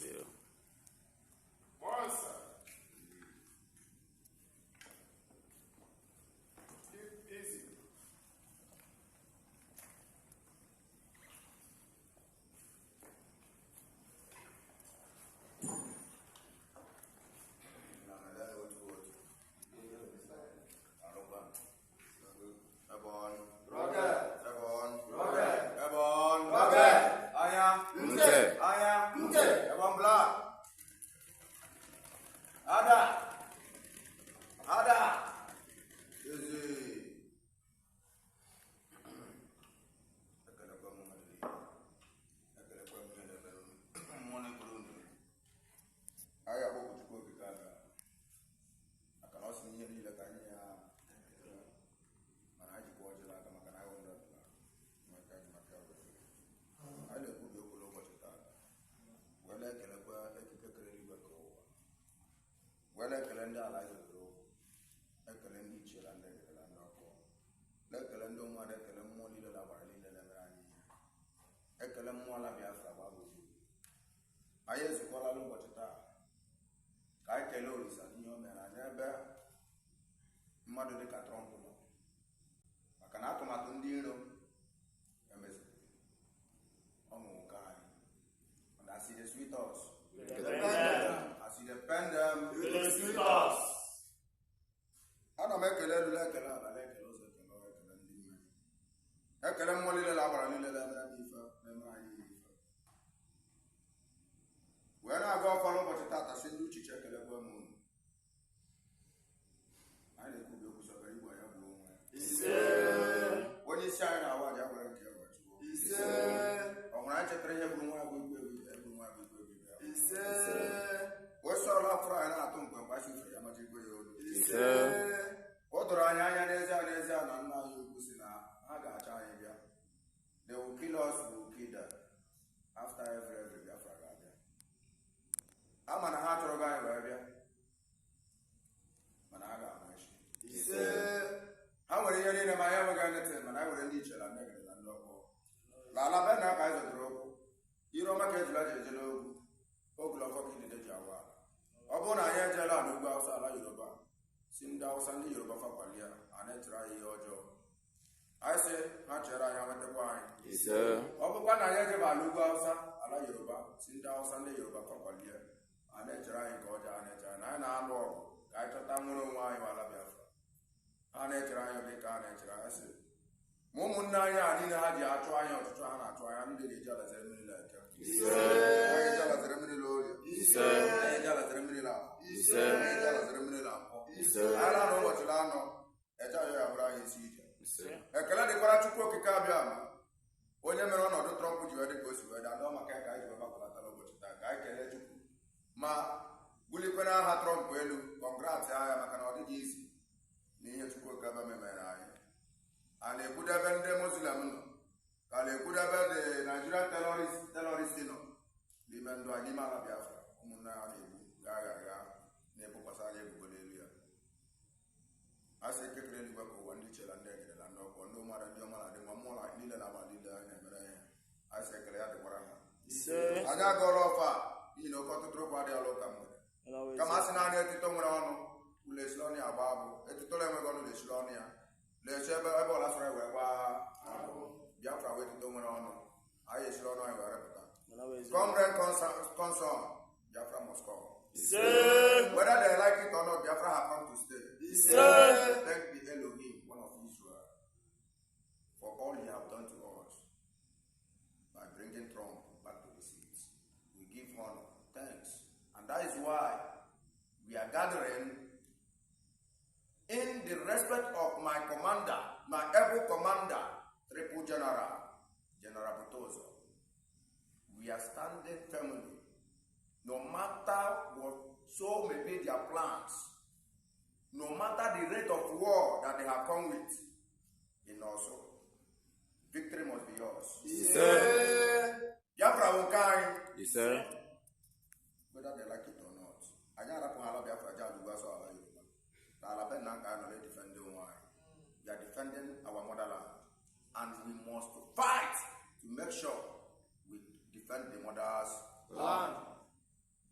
you. They will kill us, we will kill them. After every Biafra Gabia. I'm an heart of guy, Rabia. Managa, how will you need my ever garnet and I will need you and make it and local. La Bena guys of Drogo. You don't make it like a jello. Oklahoma in the Jawa. Obona Yajala, no go outside Yoruba. Sinda Sandy Yoruba Fapalia, and I try your job. I say, Nachera, I am at the wine. Yes, sir. Obana Yajaba, Lugasa, Ala Yoruba, Sinda Sandy Yoruba Fapalia, and I try and go down it, and I know. I thought I'm going to why you are Biafra. And I try and make an answer. I said, Momunaya, Nina had ya try to try and do each other's enemy like I tell us the lawyer. I tell us the I don't know what you know. I tell you, I'm right. A Caladi Parachuko Kabiama. When you're on the trunk with you at the coast, I know my cat guys were about I can let you. Ma. Bulipena hatron kwelu, congrats, I am a cannot easy. Near to cook government, and they could have been the Muslim, and they could have been the Nigerian terrorist, Limando Anima Biafra, Muna, Gaga, Nepo Passalia, Bugolia. I say, Kekren work one teacher and then and no matter the Yamala, the Mamola, Nila, and I say, Kalea de Warama. I got go off, you know, got to throw body all over. Kamasina ne titomurano uleslonia babu etitoleme gono leslonia lechebe ebola sore wewa Biafra we titomurano aye slono e werepta comrade concern Biafra must come. Whether they like it or not, Biafra have come to stay. Thank the Elohim, one of Israel, for all he have done to us by bringing Trump back to the seats. We give honor, thanks. That is why we are gathering in the respect of my commander, my able commander, Triple General Butozo. We are standing firmly, no matter what so may be their plans, no matter the rate of war that they have come with, in also, victory must be yours. Yes, sir. Biafra will carry. Yes, sir. Whether they like it or not. I got up on Biafra, we are defending our motherland, and we must fight to make sure we defend the mother's land.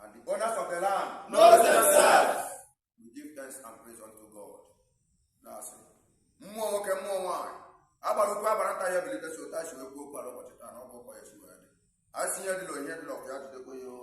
and the owners of the land know themselves. We give thanks and praise unto God. That's it. Mmụọ nwoke mmụọ nwaanyị agbara ukwu abara nta ya bilite si ụta si wekwu okwu ala ụbọchị taa na ọ bụ ọkwa ya si wee dị. A sị ihe dịla ihe dịla ọkụ ya jidekwa ya o.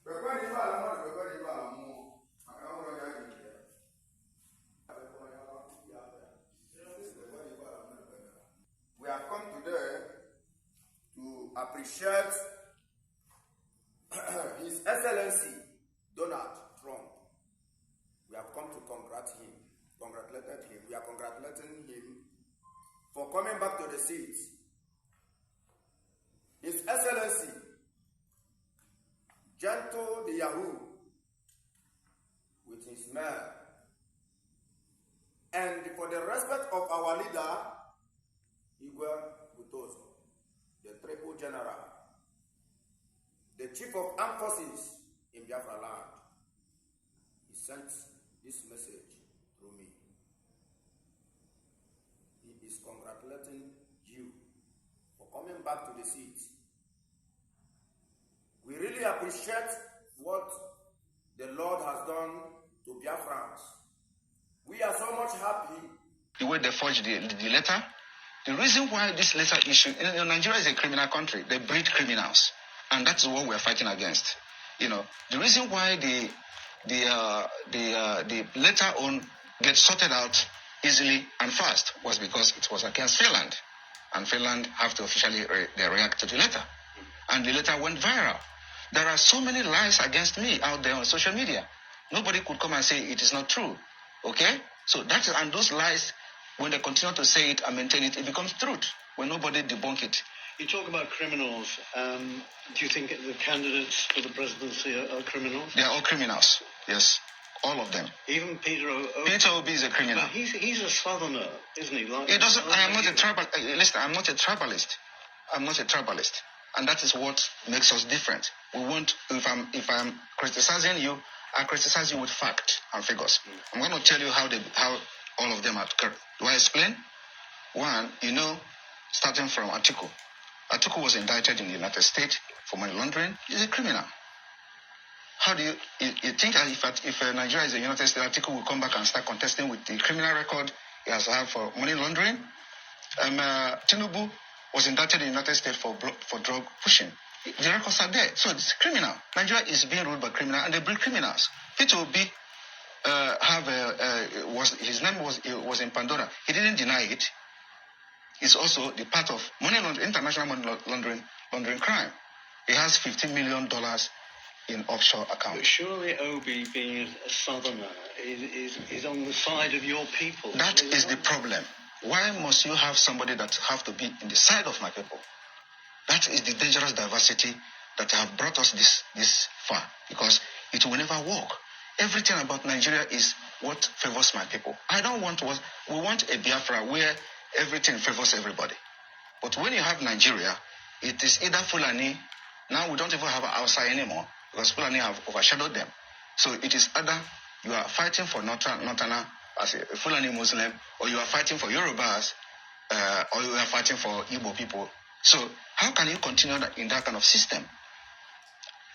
Kwekwere ibe ala mmadụ, kwekwere ibe ala mmụọ. Maka ọhụrụ ya ji nke ya. We have come today to appreciate His Excellency Donald Trump. We have come to congratulate him. We are congratulating him for coming back to the seat. His Excellency, gentle the Yahoo with his men, and for the respect of our leader, Okigwe, the Triple General, the Chief of Armed Forces in Biafra land, he sent this message through me. He is congratulating you for coming back to the seat. We really appreciate what the Lord has done to Biafrans. We are so much happy. The way they forged the letter, the reason why this letter issue, Nigeria is a criminal country. They breed criminals, and that's what we're fighting against. The reason why the letter on gets sorted out easily and fast was because it was against Finland, and Finland have to officially react to the letter, and the letter went viral. There are so many lies against me out there on social media. Nobody could come and say it is not true. Okay? So and those lies, when they continue to say it and maintain it, it becomes truth when nobody debunk it. You talk about criminals. Do you think the candidates for the presidency are criminals? They are all criminals. Yes, all of them. Even Peter Obi. Peter Obi is a criminal. But he's a southerner, isn't he? It doesn't. I am not a tribal. Listen, I'm not a tribalist. I'm not a tribalist, and that is what makes us different. We want. If I'm criticizing you, I criticize you with fact and figures. I'm going to tell you how all of them are correct. Do I explain? One, starting from Atiku. Atiku was indicted in the United States for money laundering. He's a criminal. How do you think that if Nigeria is a United States, Atiku will come back and start contesting with the criminal record he has had for money laundering? Tinubu was indicted in the United States for drug pushing. The records are there. So it's criminal. Nigeria is being ruled by criminals, and they breed criminals. Peter Obi his name was in Pandora. He didn't deny it. It's also the part of international money laundering crime. He has $15 million in offshore accounts. But surely Obi, being a southerner, is on the side of your people. That is the problem. Why must you have somebody that have to be in the side of my people? That is the dangerous diversity that have brought us this far, because it will never work. Everything about Nigeria is what favors my people. We want a Biafra where everything favors everybody. But when you have Nigeria, it is either Fulani. Now we don't even have Hausa anymore because Fulani have overshadowed them. So it is either you are fighting for Northerner as a Fulani Muslim, or you are fighting for Yorubas, or you are fighting for Igbo people. So how can you continue in that kind of system?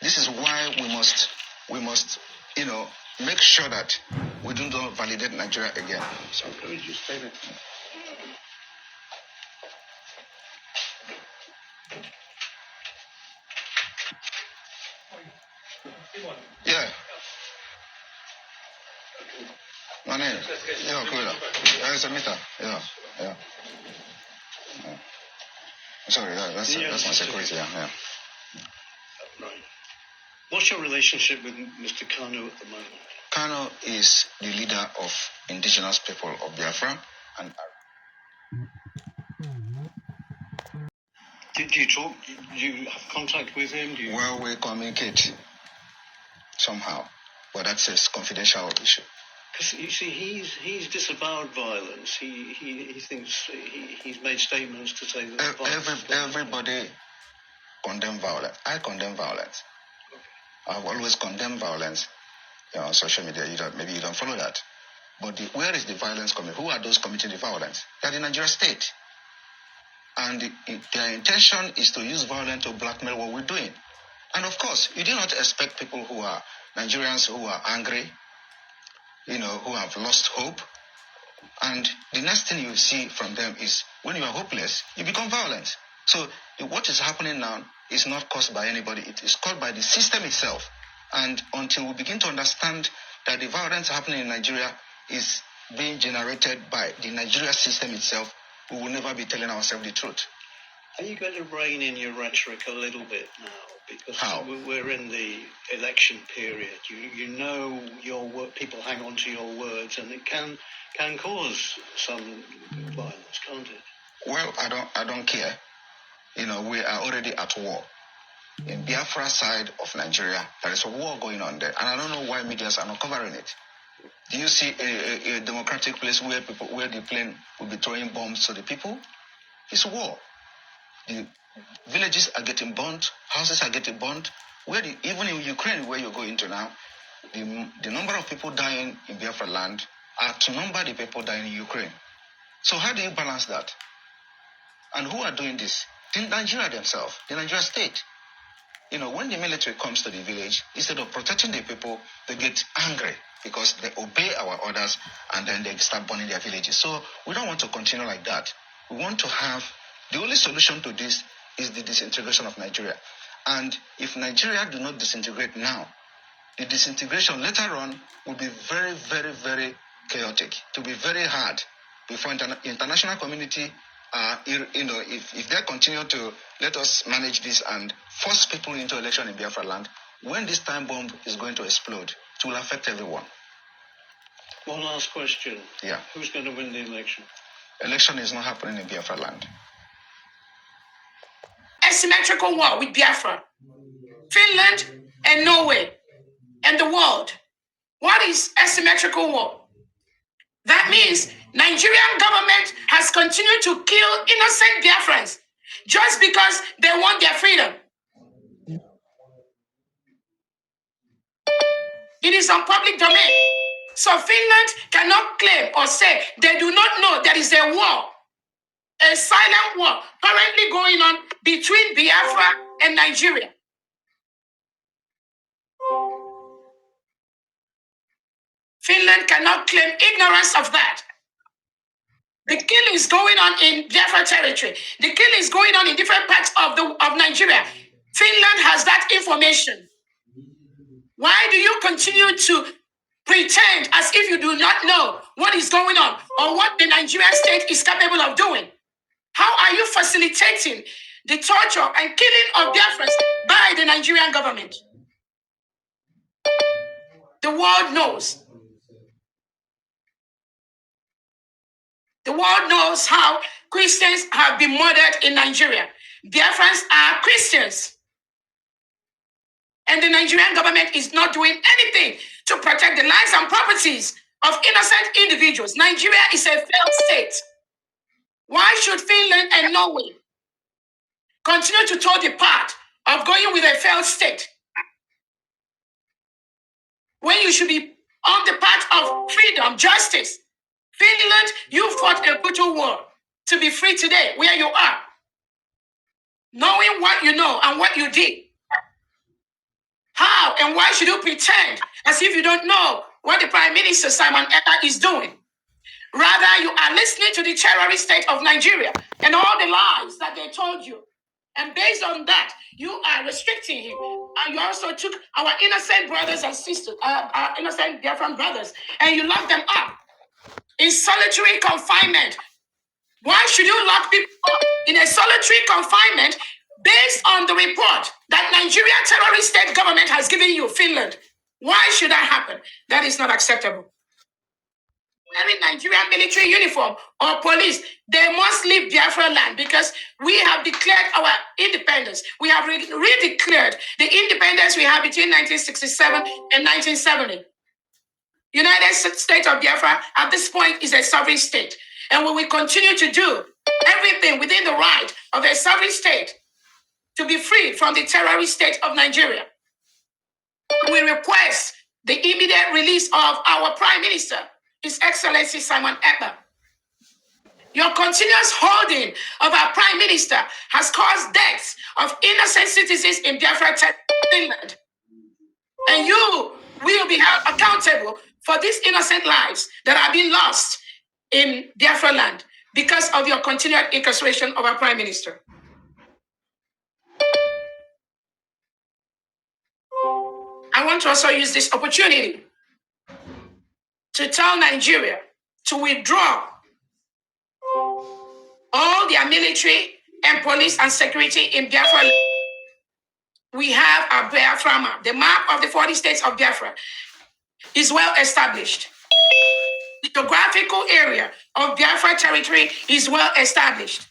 This is why we must make sure that we don't validate Nigeria again. So can we just say that? Yeah. My name. Yeah, cool. It's a meter. Yeah. Sorry, that's my security. Yeah. Right. What's your relationship with Mr. Kanu at the moment? Kanu is the leader of indigenous people of Biafra, and Did you talk? Do you have contact with him? Well, we communicate somehow, but that's a confidential issue. Because you see, he's disavowed violence. He thinks he's made statements to say that everybody condemn violence. I condemn violence. Okay. I've always condemned violence on social media. Maybe you don't follow that. But where is the violence coming? Who are those committing the violence? They are the Nigeria state. And their intention is to use violence to blackmail what we're doing. And of course, you do not expect people who are Nigerians who are angry, who have lost hope. And the next thing you see from them is when you are hopeless, you become violent. So what is happening now is not caused by anybody. It is caused by the system itself. And until we begin to understand that the violence happening in Nigeria is being generated by the Nigeria system itself, we will never be telling ourselves the truth. Are you going to rein in your rhetoric a little bit now? Because How? We're in the election period. You know people hang on to your words, and it can cause some violence, can't it? Well, I don't care. We are already at war. In Biafra side of Nigeria, there is a war going on there, and I don't know why medias are not covering it. Do you see a democratic place where the plane will be throwing bombs to the people? It's war. The villages are getting burnt, houses are getting burnt. Even in Ukraine, where you're going to now, the number of people dying in Biafra land outnumber the people dying in Ukraine. So how do you balance that? And who are doing this? The Nigeria themselves, the Nigeria state. When the military comes to the village, instead of protecting the people, they get angry because they obey our orders and then they start burning their villages. So we don't want to continue like that. We want to have, the only solution to this is the disintegration of Nigeria. And if Nigeria do not disintegrate now, the disintegration later on will be very, very, very chaotic. To be very hard before international community, if they continue to let us manage this and force people into election in Biafra land, when this time bomb is going to explode, it will affect everyone. One last question. Yeah. Who's going to win the election? Election is not happening in Biafra land. Asymmetrical war with Biafra, Finland, and Norway, and the world. What is asymmetrical war? That means Nigerian government has continued to kill innocent Biafrans just because they want their freedom. It is on public domain. So Finland cannot claim or say they do not know there is a war, a silent war currently going on between Biafra and Nigeria. Finland cannot claim ignorance of that. The killings going on in Biafra territory, the killings going on in different parts of Nigeria. Finland has that information. Why do you continue to pretend as if you do not know what is going on or what the Nigerian state is capable of doing? How are you facilitating the torture and killing of Biafrans by the Nigerian government? The world knows. The world knows how Christians have been murdered in Nigeria. Biafrans are Christians. And the Nigerian government is not doing anything to protect the lives and properties of innocent individuals. Nigeria is a failed state. Why should Finland and Norway continue to toe the path of going with a failed state when you should be on the path of freedom, justice? Finland, you fought a brutal war to be free today where you are, knowing what you know and what you did. How and why should you pretend as if you don't know what the Prime Minister Simon Ekpa is doing? Rather, you are listening to the terrorist state of Nigeria and all the lies that they told you. And based on that, you are restricting him. And you also took our innocent brothers and sisters, our innocent Biafran brothers, and you locked them up in solitary confinement. Why should you lock people up in a solitary confinement based on the report that Nigeria terrorist state government has given you, Finland? Why should that happen? That is not acceptable. Wearing Nigerian military uniform or police, they must leave Biafra land because we have declared our independence. We have redeclared the independence we had between 1967 and 1970. United States of Biafra at this point is a sovereign state. And we will continue to do everything within the right of a sovereign state to be free from the terrorist state of Nigeria. We request the immediate release of our Prime Minister, His Excellency Simon Ekpa. Your continuous holding of our prime minister has caused deaths of innocent citizens in Biafra, Finland. And you will be held accountable for these innocent lives that are being lost in Biafra land because of your continued incarceration of our prime minister. I want to also use this opportunity to tell Nigeria to withdraw all their military and police and security in Biafra. We have a Biafra map. The map of the 40 states of Biafra is well established. The geographical area of Biafra territory is well established.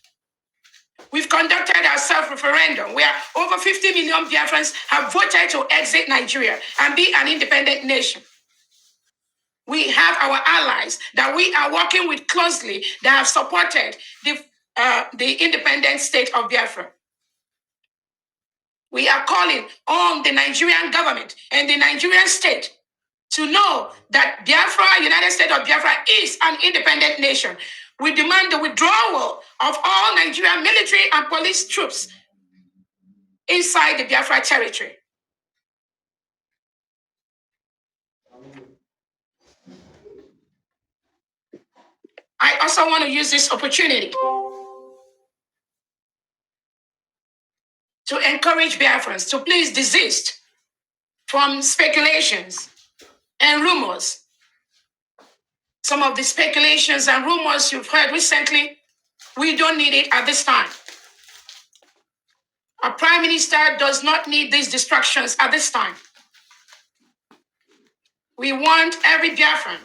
We've conducted our self-referendum where over 50 million Biafrans have voted to exit Nigeria and be an independent nation. We have our allies that we are working with closely that have supported the independent state of Biafra. We are calling on the Nigerian government and the Nigerian state to know that Biafra, United States of Biafra, is an independent nation. We demand the withdrawal of all Nigerian military and police troops inside the Biafra territory. I also want to use this opportunity to encourage Biafrans to please desist from speculations and rumors. Some of the speculations and rumors you've heard recently, we don't need it at this time. Our prime minister does not need these distractions at this time. We want every Biafran.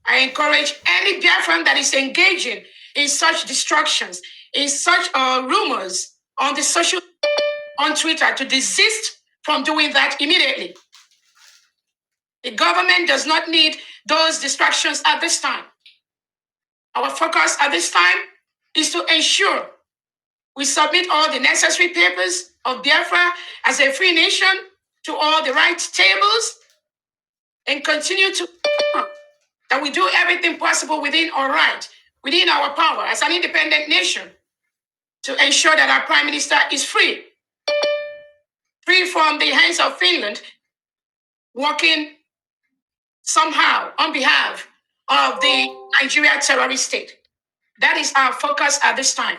I encourage any Biafran that is engaging in such distractions, in such rumors on Twitter to desist from doing that immediately. The government does not need those distractions at this time. Our focus at this time is to ensure we submit all the necessary papers of Biafra as a free nation to all the right tables and continue to that we do everything possible within our right, within our power as an independent nation to ensure that our prime minister is free from the hands of Finland, working somehow on behalf of the Nigeria terrorist state. That is our focus at this time.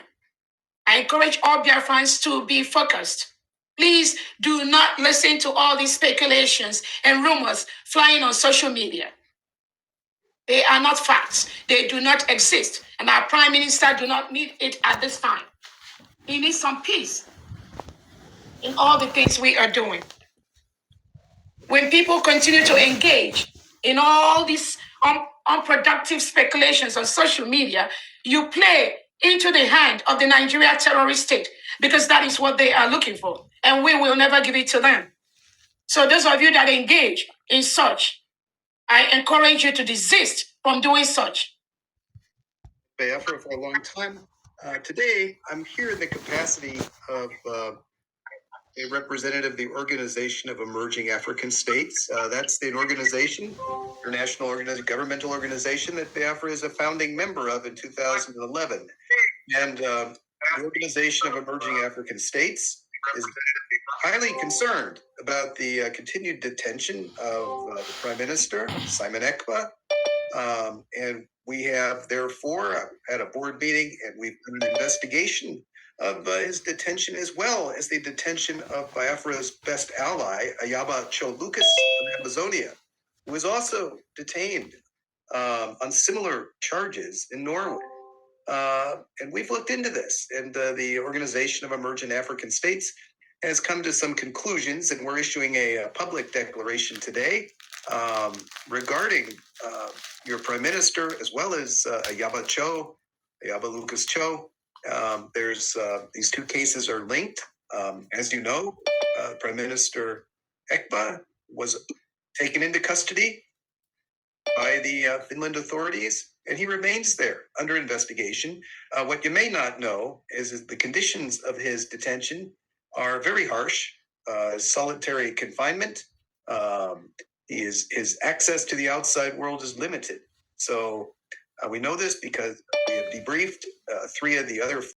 I encourage all Biafrans to be focused. Please do not listen to all these speculations and rumors flying on social media. They are not facts. They do not exist. And our prime minister do not need it at this time. He needs some peace in all the things we are doing. When people continue to engage in all these unproductive speculations on social media, you play into the hand of the Nigeria terrorist state because that is what they are looking for. And we will never give it to them. So those of you that engage in such, I encourage you to desist from doing such. Biafra for a long time. Today, I'm here in the capacity of a representative of the Organization of Emerging African States. That's an organization, international governmental organization that Biafra is a founding member of in 2011. And the Organization of Emerging African States is highly concerned about the continued detention of the Prime Minister, Simon Ekpa. And we have, therefore, had a board meeting and we've done an investigation of his detention as well as the detention of Biafra's best ally, Ayaba Cho Lucas of Amazonia, who was also detained on similar charges in Norway. And we've looked into this, and the Organization of Emerging African States has come to some conclusions, and we're issuing a public declaration today regarding your Prime Minister, as well as Ayaba Lucas Cho. There's these two cases are linked. As you know, Prime Minister Ekpa was taken into custody by the Finland authorities, and he remains there under investigation. What you may not know is the conditions of his detention are very harsh. Solitary confinement. His access to the outside world is limited. So we know this because we have debriefed. 3 of the other